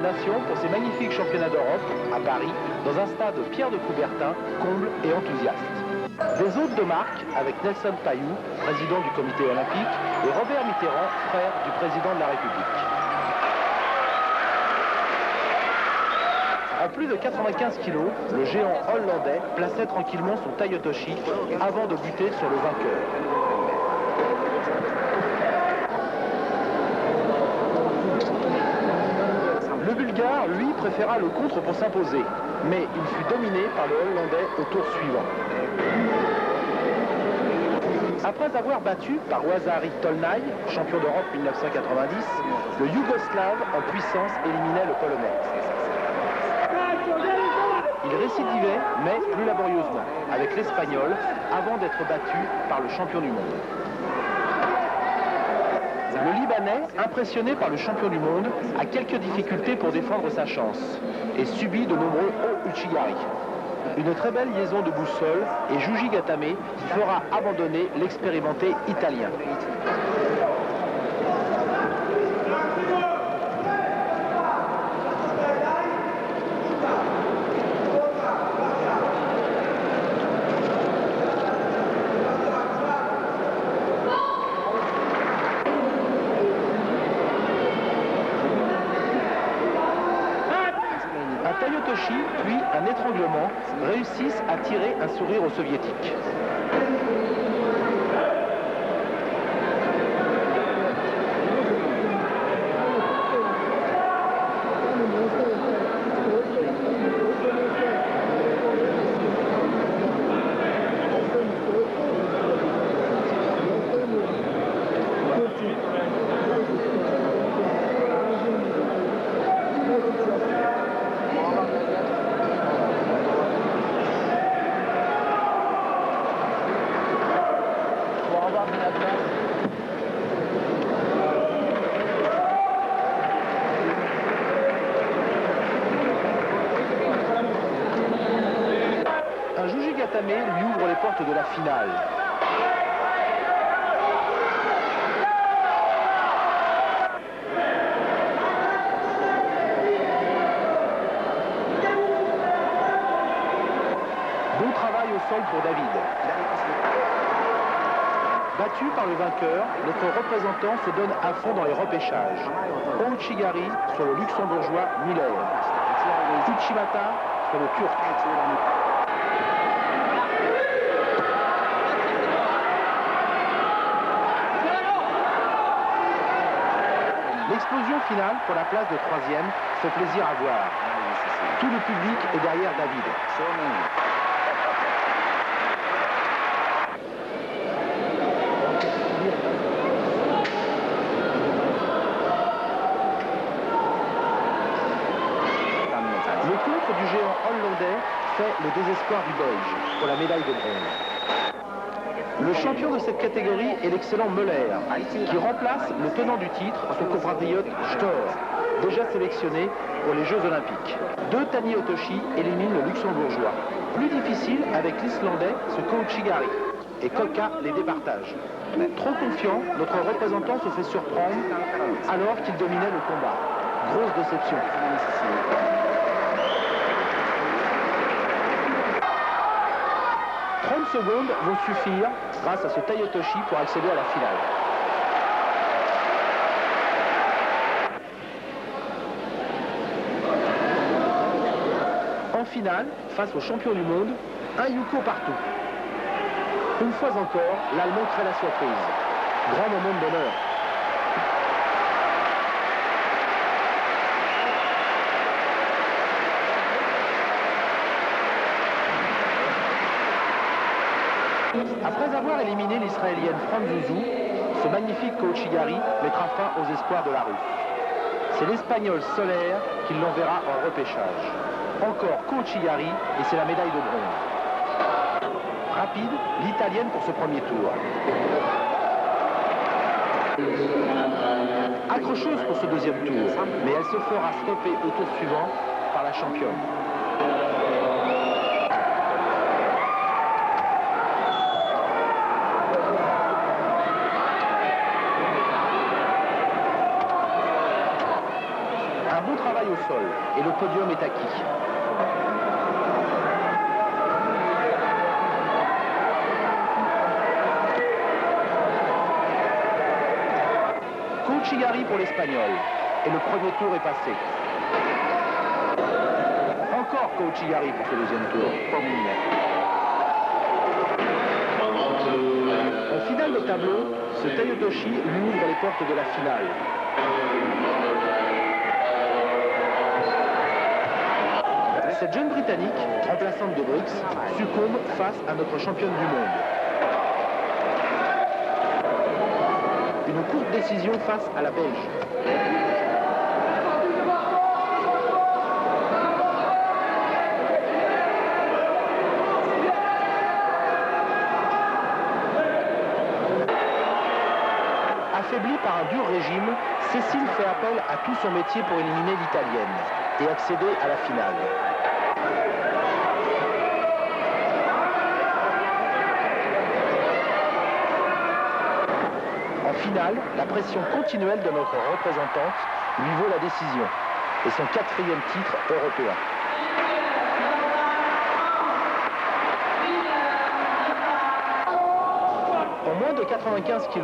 Nations pour ces magnifiques championnats d'Europe à Paris, dans un stade Pierre de Coubertin, comble et enthousiaste. Des hôtes de marque avec Nelson Payou, président du comité olympique, et Robert Mitterrand, frère du président de la République. En plus de 95 kg, le géant hollandais plaçait tranquillement son Tayotoshi avant de buter sur le vainqueur. Le Bulgare, lui, préféra le contre pour s'imposer, mais il fut dominé par le Hollandais au tour suivant. Après avoir battu par Wazari Tolnai, champion d'Europe 1990, le Yougoslave en puissance éliminait le Polonais. Il récidivait, mais plus laborieusement, avec l'Espagnol, avant d'être battu par le champion du monde. Le Libanais, impressionné par le champion du monde, a quelques difficultés pour défendre sa chance et subit de nombreux hauts uchigari. Une très belle liaison de boussole et Juji Gatame fera abandonner l'expérimenté italien. Un Tayotoshi, puis un étranglement, réussissent à tirer un sourire aux soviétiques. Un Juji Gatame lui ouvre les portes de la finale. Bon travail au sol pour David. Battu par le vainqueur, notre représentant se donne à fond dans les repêchages. Ouchigari sur le luxembourgeois Müller. Uchimata sur le turc. L'explosion finale pour la place de troisième fait plaisir à voir. Tout le public est derrière David. Le contre du géant hollandais fait le désespoir du Belge pour la médaille de bronze. Le champion de cette catégorie est l'excellent Müller, qui remplace le tenant du titre, son compatriote Stor, déjà sélectionné pour les Jeux Olympiques. Deux Tayotoshi éliminent le luxembourgeois. Plus difficile avec l'Islandais, ce Kouchigari, et Koka les départage. Trop confiant, notre représentant se fait surprendre alors qu'il dominait le combat. Grosse déception. 30 secondes vont suffire grâce à ce Tayotoshi pour accéder à la finale. En finale, face au champion du monde, un Yuko partout. Une fois encore, l'Allemand crée la surprise. Grand moment de bonheur. Après avoir éliminé l'Israélienne Franzouzou, ce magnifique Kouchigari mettra fin aux espoirs de la Russe. C'est l'Espagnol Soler qui l'enverra en repêchage. Encore Kouchigari et c'est la médaille de bronze. Rapide, l'Italienne pour ce premier tour. Accrocheuse pour ce deuxième tour, mais elle se fera stopper au tour suivant par la championne. Un bon travail au sol et le podium est acquis. Chigari pour l'Espagnol. Et le premier tour est passé. Encore Chigari pour ce deuxième tour. En finale de tableau, ce Tayotoshi lui ouvre les portes de la finale. Cette jeune Britannique, remplaçante de Briggs, succombe face à notre championne du monde. Une courte décision face à la Belge. Affaiblie par un dur régime, Cécile fait appel à tout son métier pour éliminer l'Italienne et accéder à la finale. En finale, la pression continuelle de notre représentante lui vaut la décision et son 4e titre européen. En moins de 95 kg,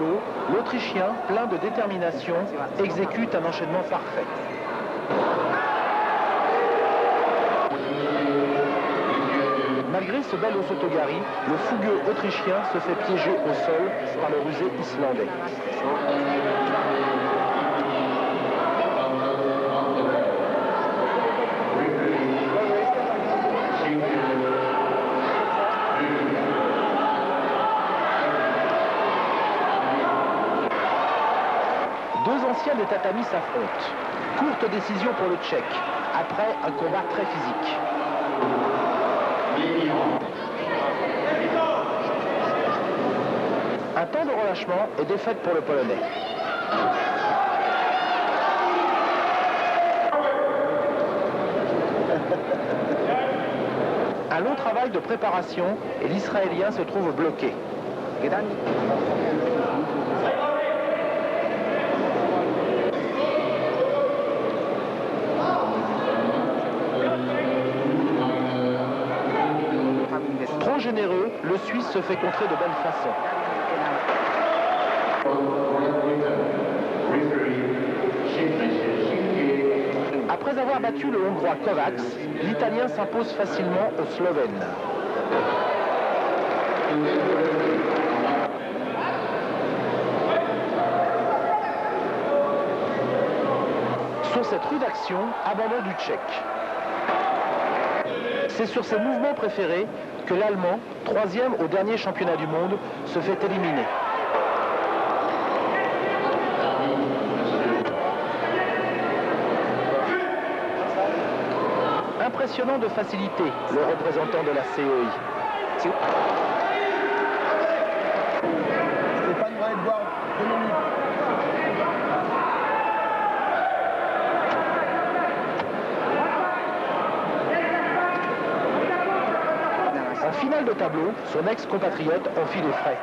l'Autrichien, plein de détermination, exécute un enchaînement parfait. Malgré ce bel osotogari, le fougueux autrichien se fait piéger au sol par le rusé islandais. Deux anciens des tatamis s'affrontent. Courte décision pour le Tchèque, après un combat très physique. Un temps de relâchement et défaite pour le Polonais. Un long travail de préparation et l'Israélien se trouve bloqué. Trop généreux, le Suisse se fait contrer de belle façon. Après avoir battu le Hongrois Kovacs, l'Italien s'impose facilement au Slovène. Sur cette rude action, abandon du Tchèque. C'est sur ses mouvements préférés que l'Allemand, 3e au dernier championnat du monde, se fait éliminer. Impressionnant de facilité, le représentant de la CEI. Stéphane va être voir 2 minutes. En finale de tableau, son ex-compatriote enfile les frais.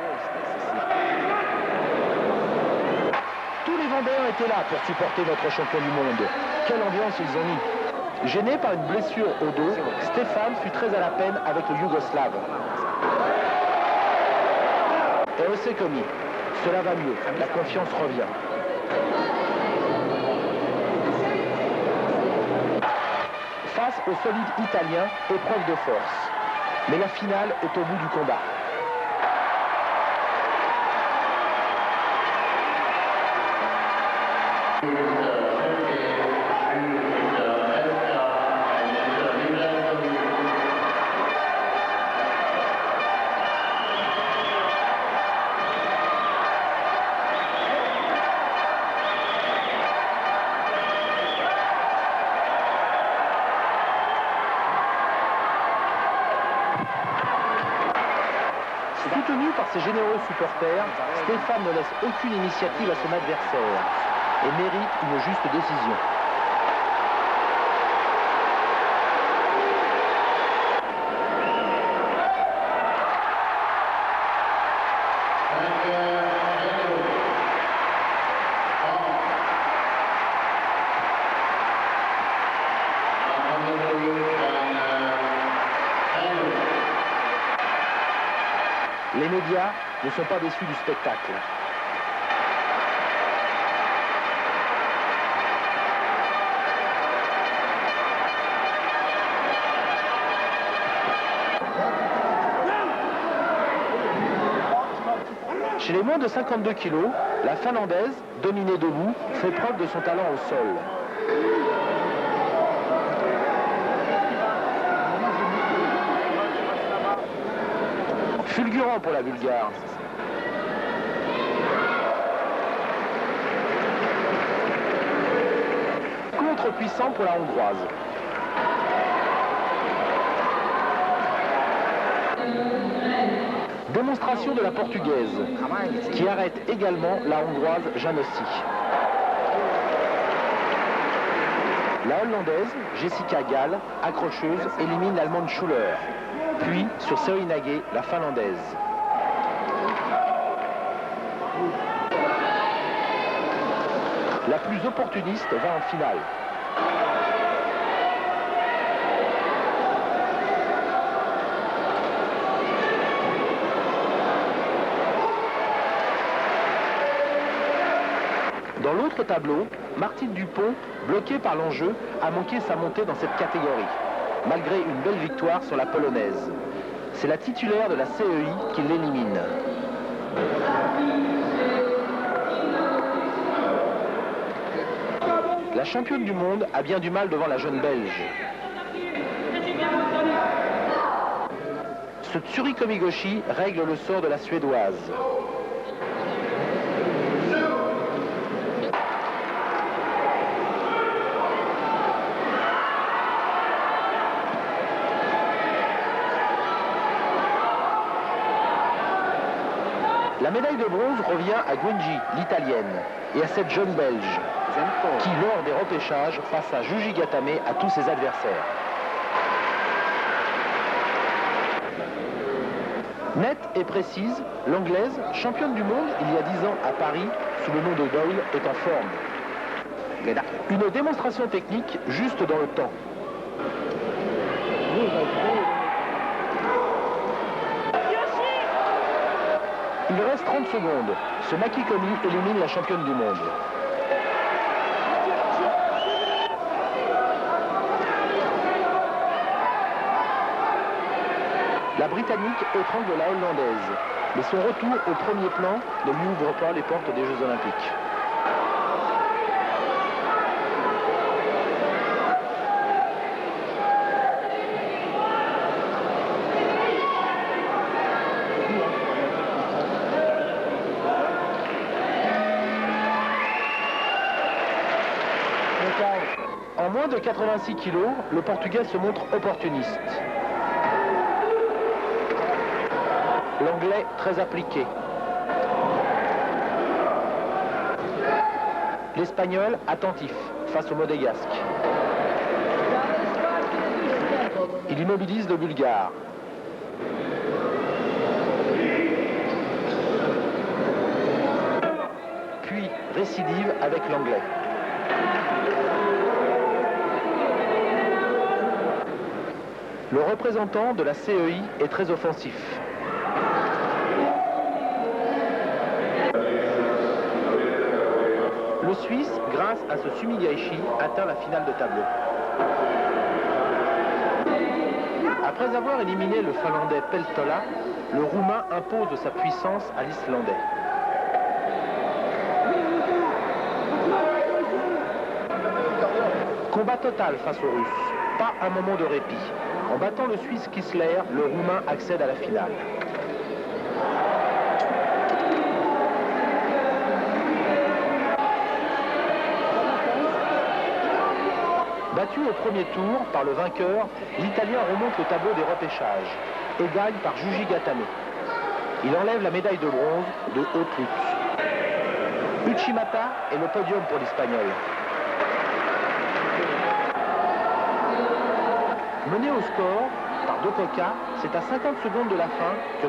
Tous les Vendéens étaient là pour supporter notre champion du monde. Quelle ambiance ils ont mis! Gêné par une blessure au dos, Stéphane fut très à la peine avec le Yougoslave. Et Osekomi, cela va mieux, la confiance revient. Face au solide italien, épreuve de force. Mais la finale est au bout du combat. Soutenu par ses généreux supporters, Stéphane ne laisse aucune initiative à son adversaire et mérite une juste décision. Les médias ne sont pas déçus du spectacle. Chez les moins de 52 kg, la Finlandaise, dominée debout, fait preuve de son talent au sol. Fulgurant pour la Bulgare. Contre-puissant pour la Hongroise. Démonstration de la Portugaise, qui arrête également la Hongroise Jánossi. La Hollandaise, Jessica Gall, accrocheuse, élimine l'Allemande Schuller. Puis, sur Seo Inage, la Finlandaise. La plus opportuniste va en finale. Dans l'autre tableau, Martine Dupont, bloquée par l'enjeu, a manqué sa montée dans cette catégorie, malgré une belle victoire sur la Polonaise. C'est la titulaire de la CEI qui l'élimine. La championne du monde a bien du mal devant la jeune Belge. Ce Tsuri Komigoshi règle le sort de la Suédoise. La médaille de bronze revient à Gwenji, l'Italienne, et à cette jeune Belge, qui, lors des repêchages, face à Juji Gatame à tous ses adversaires. Nette et précise, l'Anglaise, championne du monde il y a 10 ans à Paris, sous le nom de Doyle, est en forme. Une démonstration technique juste dans le temps. Il reste 30 secondes. Ce Makikomi élimine la championne du monde. La Britannique étrangle la Hollandaise, mais son retour au premier plan ne lui ouvre pas les portes des Jeux Olympiques. En moins de 86 kg, le Portugais se montre opportuniste. L'Anglais très appliqué. L'Espagnol attentif face au Monégasque. Il immobilise le Bulgare. Puis récidive avec l'Anglais. Le représentant de la CEI est très offensif. Le Suisse, grâce à ce Sumigaishi, atteint la finale de tableau. Après avoir éliminé le Finlandais Peltola, le Roumain impose sa puissance à l'Islandais. Combat total face aux Russes, pas un moment de répit. En battant le Suisse Kissler, le Roumain accède à la finale. Battu au premier tour par le vainqueur, l'Italien remonte le tableau des repêchages et gagne par Juji Gatame. Il enlève la médaille de bronze de haute lutte. Uchimata est le podium pour l'Espagnol. Mené au score par Dokoka, c'est à 50 secondes de la fin que